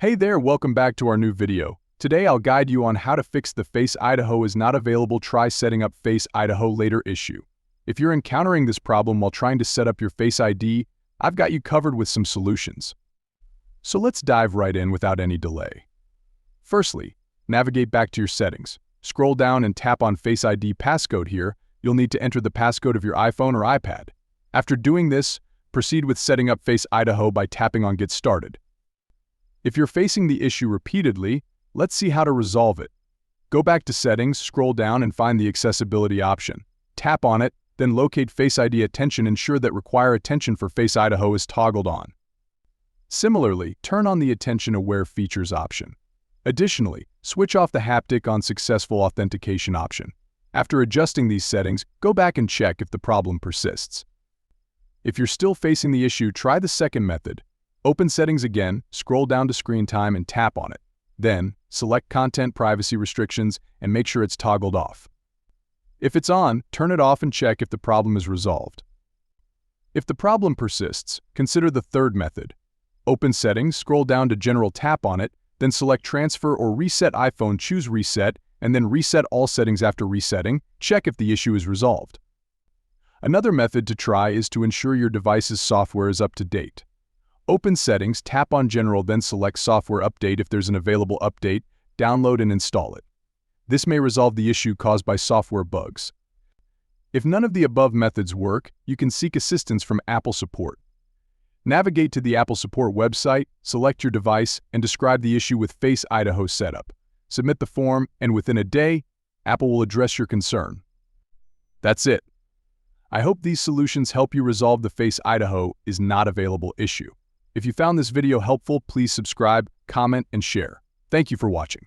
Hey there, welcome back to our new video. Today I'll guide you on how to fix the Face Idaho is not available. Try setting up Face Idaho later issue. If you're encountering this problem while trying to set up your Face ID, I've got you covered with some solutions. So let's dive right in without any delay. Firstly, navigate back to your settings. Scroll down and tap on Face ID passcode here. You'll need to enter the passcode of your iPhone or iPad. After doing this, proceed with setting up Face Idaho by tapping on Get Started. If you're facing the issue repeatedly, let's see how to resolve it. Go back to Settings, scroll down and find the Accessibility option. Tap on it, then locate Face ID Attention. Ensure that Require Attention for Face Idaho is toggled on. Similarly, turn on the Attention Aware Features option. Additionally, switch off the Haptic on Successful Authentication option. After adjusting these settings, go back and check if the problem persists. If you're still facing the issue, try the second method. Open Settings again, scroll down to Screen Time and tap on it. Then, select Content Privacy Restrictions and make sure it's toggled off. If it's on, turn it off and check if the problem is resolved. If the problem persists, consider the third method. Open Settings, scroll down to General, tap on it, then select Transfer or Reset iPhone, choose Reset, and then reset all settings. After resetting, check if the issue is resolved. Another method to try is to ensure your device's software is up to date. Open Settings, tap on General, then select Software Update. If there's an available update, download and install it. This may resolve the issue caused by software bugs. If none of the above methods work, you can seek assistance from Apple support. Navigate to the Apple support website, select your device, and describe the issue with Face Idaho setup. Submit the form, and within a day, Apple will address your concern. That's it. I hope these solutions help you resolve the Face Idaho is not available issue. If you found this video helpful, please subscribe, comment, and share. Thank you for watching.